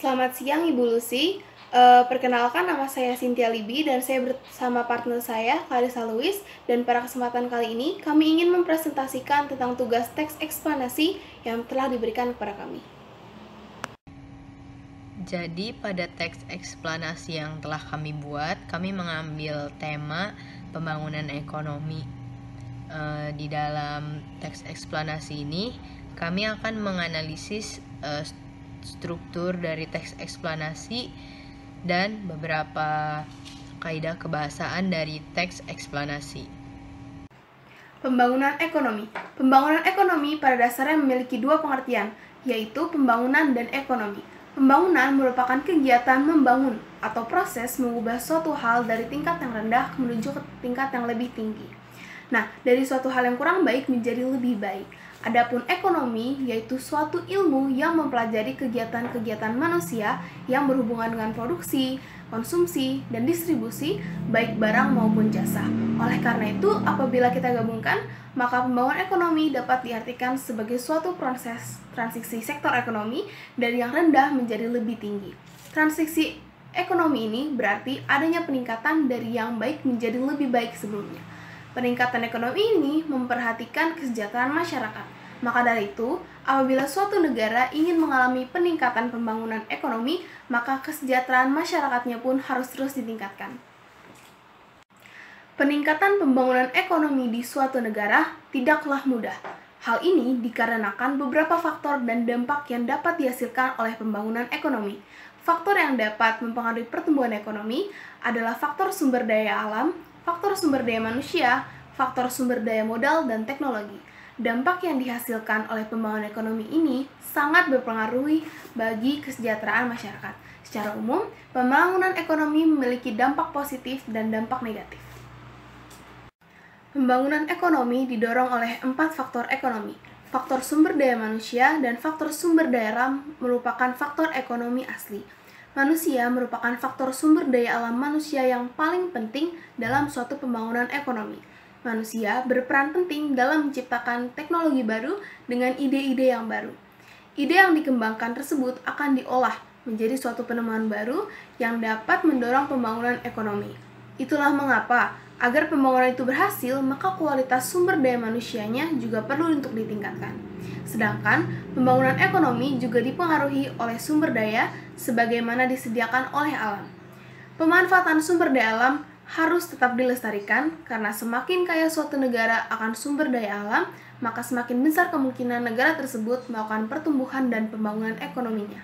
Selamat siang Ibu Lucy. Perkenalkan nama saya Cynthia Libi dan saya bersama partner saya Clarissa Lewis, dan pada kesempatan kali ini kami ingin mempresentasikan tentang tugas teks eksplanasi yang telah diberikan kepada kami. Jadi pada teks eksplanasi yang telah kami buat, kami mengambil tema pembangunan ekonomi. Di dalam teks eksplanasi ini, kami akan menganalisis struktur dari teks eksplanasi dan beberapa kaidah kebahasaan dari teks eksplanasi. Pembangunan ekonomi. Pembangunan ekonomi pada dasarnya memiliki dua pengertian, yaitu pembangunan dan ekonomi. Pembangunan merupakan kegiatan membangun atau proses mengubah suatu hal dari tingkat yang rendah menuju ke tingkat yang lebih tinggi. Nah, dari suatu hal yang kurang baik menjadi lebih baik. Adapun ekonomi yaitu suatu ilmu yang mempelajari kegiatan-kegiatan manusia yang berhubungan dengan produksi, konsumsi, dan distribusi baik barang maupun jasa. Oleh karena itu, apabila kita gabungkan, maka pembangunan ekonomi dapat diartikan sebagai suatu proses transisi sektor ekonomi dari yang rendah menjadi lebih tinggi. Transisi ekonomi ini berarti adanya peningkatan dari yang baik menjadi lebih baik sebelumnya. Peningkatan ekonomi ini memperhatikan kesejahteraan masyarakat. Maka dari itu, apabila suatu negara ingin mengalami peningkatan pembangunan ekonomi, maka kesejahteraan masyarakatnya pun harus terus ditingkatkan. Peningkatan pembangunan ekonomi di suatu negara tidaklah mudah. Hal ini dikarenakan beberapa faktor dan dampak yang dapat dihasilkan oleh pembangunan ekonomi. Faktor yang dapat mempengaruhi pertumbuhan ekonomi adalah faktor sumber daya alam, faktor sumber daya manusia, faktor sumber daya modal, dan teknologi. Dampak yang dihasilkan oleh pembangunan ekonomi ini sangat berpengaruh bagi kesejahteraan masyarakat. Secara umum, pembangunan ekonomi memiliki dampak positif dan dampak negatif. Pembangunan ekonomi didorong oleh 4 faktor ekonomi. Faktor sumber daya manusia dan faktor sumber daya alam merupakan faktor ekonomi asli. Manusia merupakan faktor sumber daya alam manusia yang paling penting dalam suatu pembangunan ekonomi. Manusia berperan penting dalam menciptakan teknologi baru dengan ide-ide yang baru. Ide yang dikembangkan tersebut akan diolah menjadi suatu penemuan baru yang dapat mendorong pembangunan ekonomi. Itulah mengapa, agar pembangunan itu berhasil, maka kualitas sumber daya manusianya juga perlu untuk ditingkatkan. Sedangkan, pembangunan ekonomi juga dipengaruhi oleh sumber daya sebagaimana disediakan oleh alam. Pemanfaatan sumber daya alam harus tetap dilestarikan, karena semakin kaya suatu negara akan sumber daya alam, maka semakin besar kemungkinan negara tersebut melakukan pertumbuhan dan pembangunan ekonominya.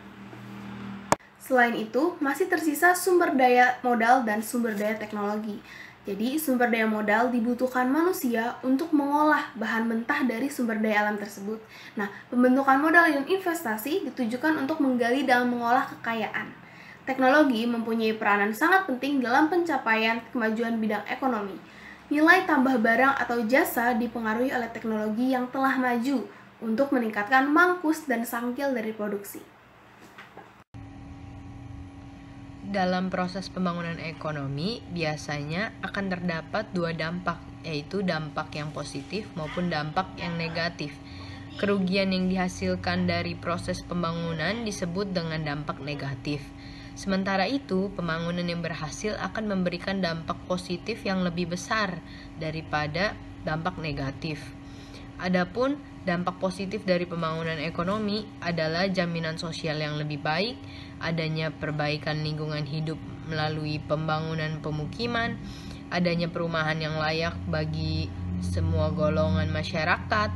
Selain itu, masih tersisa sumber daya modal dan sumber daya teknologi. Jadi, sumber daya modal dibutuhkan manusia untuk mengolah bahan mentah dari sumber daya alam tersebut. Nah, pembentukan modal dan investasi ditujukan untuk menggali dan mengolah kekayaan. Teknologi mempunyai peranan sangat penting dalam pencapaian kemajuan bidang ekonomi. Nilai tambah barang atau jasa dipengaruhi oleh teknologi yang telah maju untuk meningkatkan mangkus dan sangkil dari produksi. Dalam proses pembangunan ekonomi, biasanya akan terdapat dua dampak, yaitu dampak yang positif maupun dampak yang negatif. Kerugian yang dihasilkan dari proses pembangunan disebut dengan dampak negatif. Sementara itu, pembangunan yang berhasil akan memberikan dampak positif yang lebih besar daripada dampak negatif. Adapun dampak positif dari pembangunan ekonomi adalah jaminan sosial yang lebih baik, adanya perbaikan lingkungan hidup melalui pembangunan pemukiman, adanya perumahan yang layak bagi semua golongan masyarakat,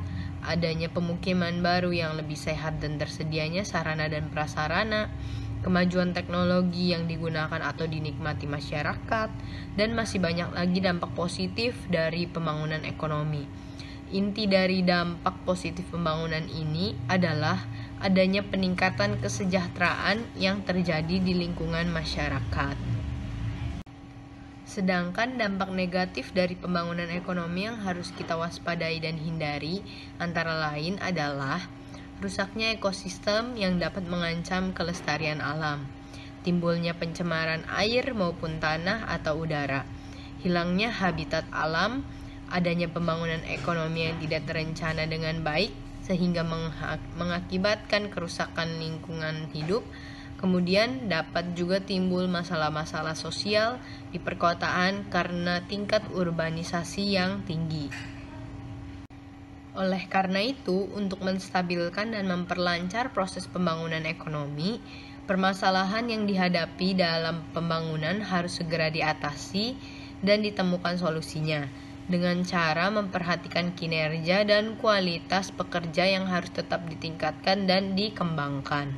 adanya pemukiman baru yang lebih sehat dan tersedianya sarana dan prasarana, kemajuan teknologi yang digunakan atau dinikmati masyarakat, dan masih banyak lagi dampak positif dari pembangunan ekonomi. Inti dari dampak positif pembangunan ini adalah adanya peningkatan kesejahteraan yang terjadi di lingkungan masyarakat. Sedangkan dampak negatif dari pembangunan ekonomi yang harus kita waspadai dan hindari antara lain adalah rusaknya ekosistem yang dapat mengancam kelestarian alam, timbulnya pencemaran air maupun tanah atau udara, hilangnya habitat alam, adanya pembangunan ekonomi yang tidak terencana dengan baik sehingga mengakibatkan kerusakan lingkungan hidup, Kemudian dapat juga timbul masalah-masalah sosial di perkotaan karena tingkat urbanisasi yang tinggi. Oleh karena itu, untuk menstabilkan dan memperlancar proses pembangunan ekonomi, permasalahan yang dihadapi dalam pembangunan harus segera diatasi dan ditemukan solusinya dengan cara memperhatikan kinerja dan kualitas pekerja yang harus tetap ditingkatkan dan dikembangkan.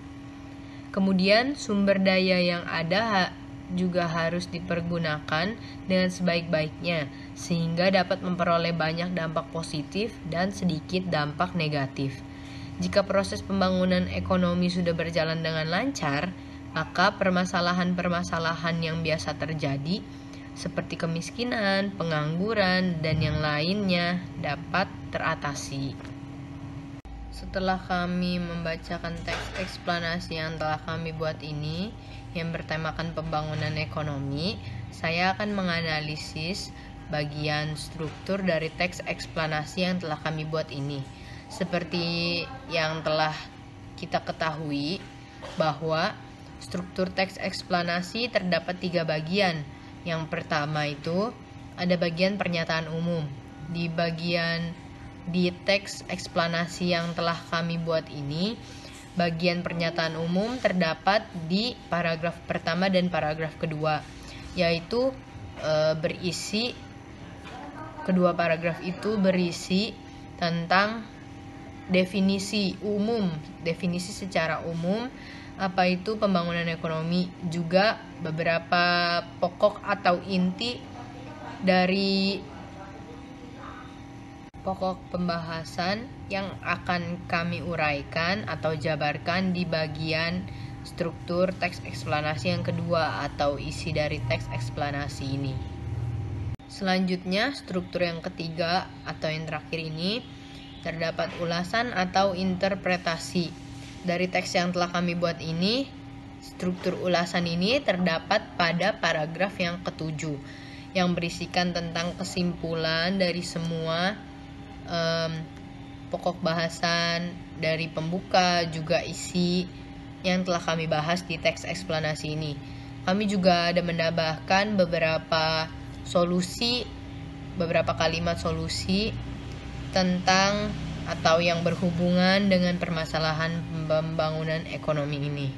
Kemudian sumber daya yang ada juga harus dipergunakan dengan sebaik-baiknya sehingga dapat memperoleh banyak dampak positif dan sedikit dampak negatif. Jika proses pembangunan ekonomi sudah berjalan dengan lancar, maka permasalahan-permasalahan yang biasa terjadi seperti kemiskinan, pengangguran, dan yang lainnya dapat teratasi. Setelah kami membacakan teks eksplanasi yang telah kami buat ini, yang bertemakan pembangunan ekonomi, saya akan menganalisis bagian struktur dari teks eksplanasi yang telah kami buat ini. Seperti yang telah kita ketahui, bahwa struktur teks eksplanasi terdapat 3 bagian. Yang pertama itu ada bagian pernyataan umum. Di teks eksplanasi yang telah kami buat ini, bagian pernyataan umum terdapat di paragraf pertama dan paragraf kedua, yaitu kedua paragraf itu berisi tentang definisi secara umum, apa itu pembangunan ekonomi, juga beberapa pokok atau inti dari pokok pembahasan yang akan kami uraikan atau jabarkan di bagian struktur teks eksplanasi yang kedua atau isi dari teks eksplanasi ini. Selanjutnya, struktur yang ketiga atau yang terakhir ini terdapat ulasan atau interpretasi. Dari teks yang telah kami buat ini, struktur ulasan ini terdapat pada paragraf yang ke-7 yang berisikan tentang kesimpulan dari semua pokok bahasan dari pembuka, juga isi yang telah kami bahas di teks eksplanasi ini. Kami juga ada menambahkan beberapa kalimat solusi tentang atau yang berhubungan dengan permasalahan pembangunan ekonomi ini.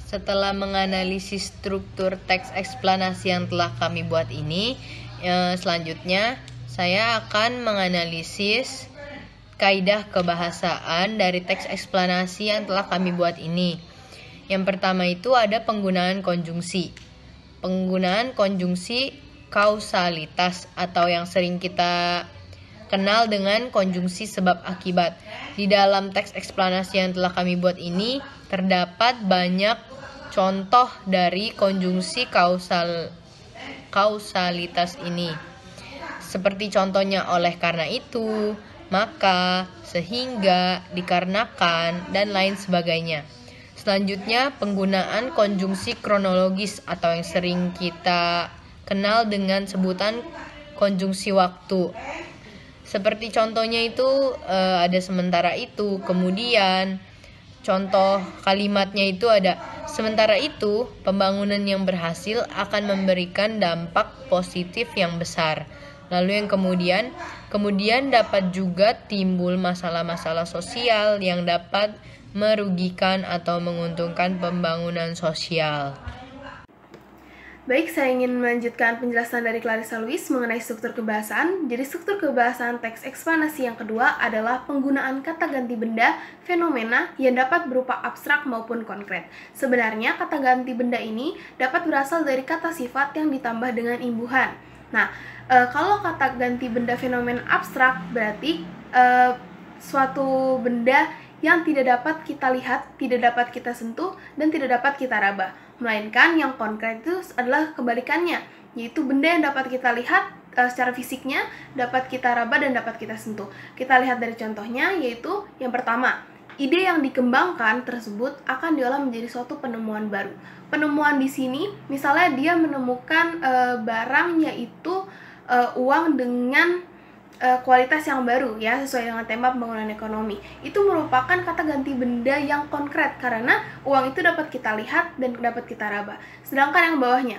Setelah menganalisis struktur teks eksplanasi yang telah kami buat ini, selanjutnya saya akan menganalisis kaidah kebahasaan dari teks eksplanasi yang telah kami buat ini. Yang pertama itu ada penggunaan konjungsi. Penggunaan konjungsi kausalitas atau yang sering kita kenal dengan konjungsi sebab akibat. Di dalam teks eksplanasi yang telah kami buat ini terdapat banyak contoh dari konjungsi kausalitas ini. Seperti contohnya oleh karena itu, maka, sehingga, dikarenakan, dan lain sebagainya. Selanjutnya, penggunaan konjungsi kronologis atau yang sering kita kenal dengan sebutan konjungsi waktu. Seperti contohnya itu ada sementara itu, kemudian contoh kalimatnya itu ada sementara itu, pembangunan yang berhasil akan memberikan dampak positif yang besar. Lalu yang kemudian dapat juga timbul masalah-masalah sosial yang dapat merugikan atau menguntungkan pembangunan sosial. Baik, saya ingin melanjutkan penjelasan dari Clarissa Louise mengenai struktur kebahasaan. Jadi struktur kebahasaan teks eksplanasi yang kedua adalah penggunaan kata ganti benda, fenomena yang dapat berupa abstrak maupun konkret. Sebenarnya kata ganti benda ini dapat berasal dari kata sifat yang ditambah dengan imbuhan. Nah, kalau kata ganti benda fenomena abstrak berarti suatu benda yang tidak dapat kita lihat, tidak dapat kita sentuh, dan tidak dapat kita raba. Melainkan yang konkret itu adalah kebalikannya, yaitu benda yang dapat kita lihat secara fisiknya, dapat kita raba, dan dapat kita sentuh. Kita lihat dari contohnya, yaitu yang pertama, ide yang dikembangkan tersebut akan diolah menjadi suatu penemuan baru. Penemuan di sini, misalnya dia menemukan barang yaitu uang dengan kualitas yang baru ya, sesuai dengan tema pembangunan ekonomi. Itu merupakan kata ganti benda yang konkret karena uang itu dapat kita lihat dan dapat kita raba. Sedangkan yang bawahnya,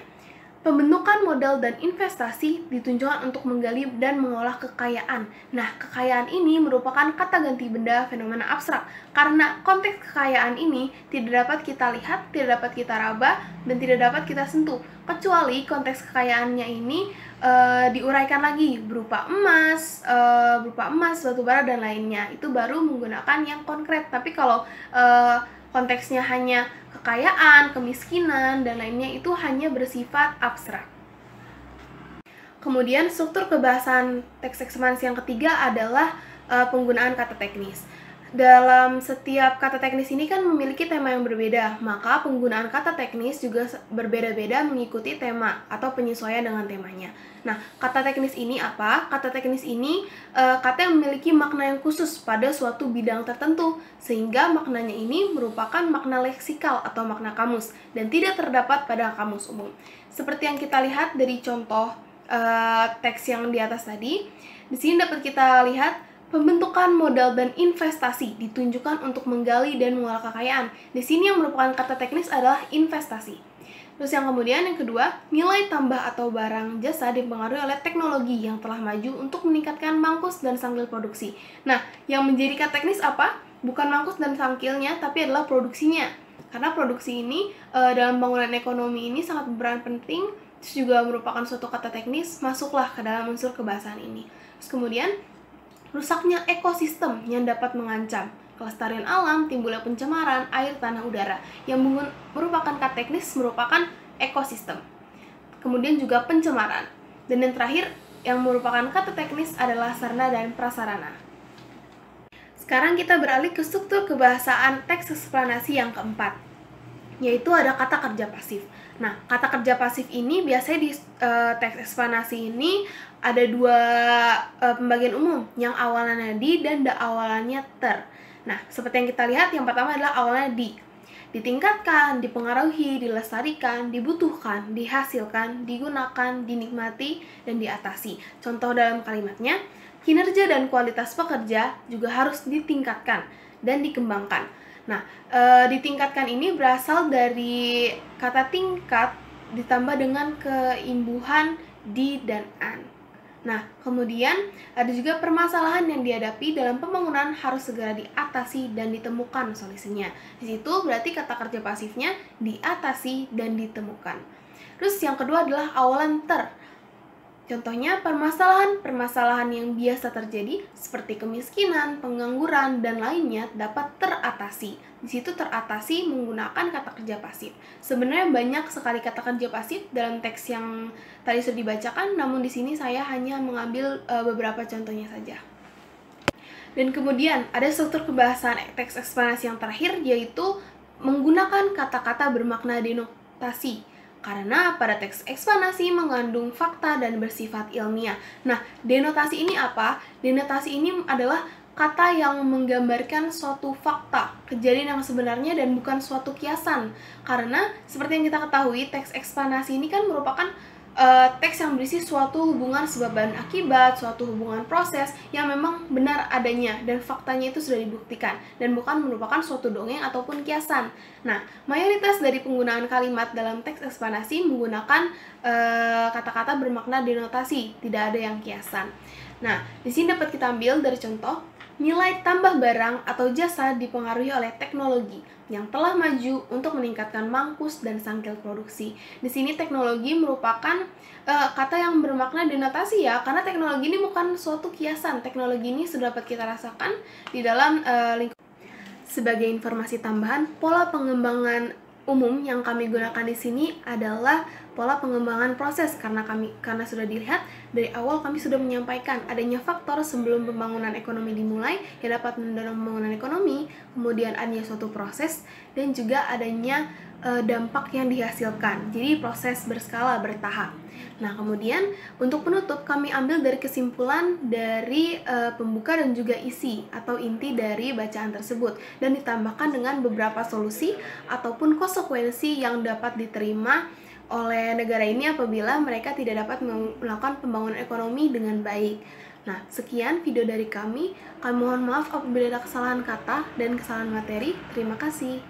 pembentukan modal dan investasi ditunjukkan untuk menggali dan mengolah kekayaan. Nah, kekayaan ini merupakan kata ganti benda fenomena abstrak karena konteks kekayaan ini tidak dapat kita lihat, tidak dapat kita raba, dan tidak dapat kita sentuh. Kecuali konteks kekayaannya ini diuraikan lagi berupa emas, batu bara dan lainnya. Itu baru menggunakan yang konkret. Tapi kalau konteksnya hanya kekayaan, kemiskinan, dan lainnya itu hanya bersifat abstrak. Kemudian struktur kebahasan teks ekspansi yang ketiga adalah penggunaan kata teknis. Dalam setiap kata teknis ini kan memiliki tema yang berbeda, maka penggunaan kata teknis juga berbeda-beda mengikuti tema atau penyesuaian dengan temanya. Nah, kata teknis ini apa? Kata teknis ini kata yang memiliki makna yang khusus pada suatu bidang tertentu, sehingga maknanya ini merupakan makna leksikal atau makna kamus, dan tidak terdapat pada kamus umum. Seperti yang kita lihat dari contoh teks yang di atas tadi, di sini dapat kita lihat pembentukan modal dan investasi ditunjukkan untuk menggali dan mengolah kekayaan. Di sini yang merupakan kata teknis adalah investasi. Terus yang kemudian yang kedua, nilai tambah atau barang jasa dipengaruhi oleh teknologi yang telah maju untuk meningkatkan mangkus dan sangkil produksi. Nah, yang menjadi kata teknis apa? Bukan mangkus dan sangkilnya, tapi adalah produksinya. Karena produksi ini dalam bangunan ekonomi ini sangat berperan penting, terus juga merupakan suatu kata teknis, masuklah ke dalam unsur kebahasan ini. Terus kemudian, rusaknya ekosistem yang dapat mengancam kelestarian alam, timbulnya pencemaran air, tanah, udara. Yang merupakan kata teknis merupakan ekosistem. Kemudian juga pencemaran. Dan yang terakhir yang merupakan kata teknis adalah sarana dan prasarana. Sekarang kita beralih ke struktur kebahasaan teks eksplanasi yang keempat, yaitu ada kata kerja pasif. Nah, kata kerja pasif ini biasanya di teks eksplanasi ini ada dua pembagian umum, yang awalnya di dan awalannya ter. Nah, seperti yang kita lihat, yang pertama adalah awalnya di. Ditingkatkan, dipengaruhi, dilestarikan, dibutuhkan, dihasilkan, digunakan, dinikmati, dan diatasi. Contoh dalam kalimatnya, kinerja dan kualitas pekerja juga harus ditingkatkan dan dikembangkan. Nah, ditingkatkan ini berasal dari kata tingkat ditambah dengan keimbuhan di dan an. Nah, kemudian ada juga permasalahan yang dihadapi dalam pembangunan harus segera diatasi dan ditemukan solusinya. Di situ berarti kata kerja pasifnya diatasi dan ditemukan. Terus yang kedua adalah awalan ter. Contohnya permasalahan yang biasa terjadi seperti kemiskinan, pengangguran, dan lainnya dapat teratasi. Di situ teratasi menggunakan kata kerja pasif. Sebenarnya banyak sekali kata kerja pasif dalam teks yang tadi sudah dibacakan, namun di sini saya hanya mengambil beberapa contohnya saja. Dan kemudian ada struktur kebahasan teks eksplanasi yang terakhir, yaitu menggunakan kata-kata bermakna denotasi. Karena pada teks eksplanasi mengandung fakta dan bersifat ilmiah. Nah, denotasi ini apa? Denotasi ini adalah kata yang menggambarkan suatu fakta, kejadian yang sebenarnya dan bukan suatu kiasan. Karena seperti yang kita ketahui, teks eksplanasi ini kan merupakan teks yang berisi suatu hubungan sebab dan akibat, suatu hubungan proses yang memang benar adanya dan faktanya itu sudah dibuktikan dan bukan merupakan suatu dongeng ataupun kiasan. Nah, mayoritas dari penggunaan kalimat dalam teks eksplanasi menggunakan kata-kata bermakna denotasi, tidak ada yang kiasan. Nah, di sini dapat kita ambil dari contoh, nilai tambah barang atau jasa dipengaruhi oleh teknologi yang telah maju untuk meningkatkan mangkus dan sangkil produksi. Di sini teknologi merupakan kata yang bermakna denotasi ya, karena teknologi ini bukan suatu kiasan. Teknologi ini sudah dapat kita rasakan di dalam lingkup. Sebagai informasi tambahan, pola pengembangan umum yang kami gunakan di sini adalah pola pengembangan proses karena sudah dilihat dari awal kami sudah menyampaikan adanya faktor sebelum pembangunan ekonomi dimulai yang dapat mendorong pembangunan ekonomi, kemudian adanya suatu proses dan juga adanya dampak yang dihasilkan. Jadi proses berskala bertahap. Nah, kemudian untuk penutup kami ambil dari kesimpulan dari pembuka dan juga isi atau inti dari bacaan tersebut dan ditambahkan dengan beberapa solusi ataupun konsekuensi yang dapat diterima oleh negara ini apabila mereka tidak dapat melakukan pembangunan ekonomi dengan baik. Nah, sekian video dari kami. Kami mohon maaf apabila ada kesalahan kata dan kesalahan materi. Terima kasih.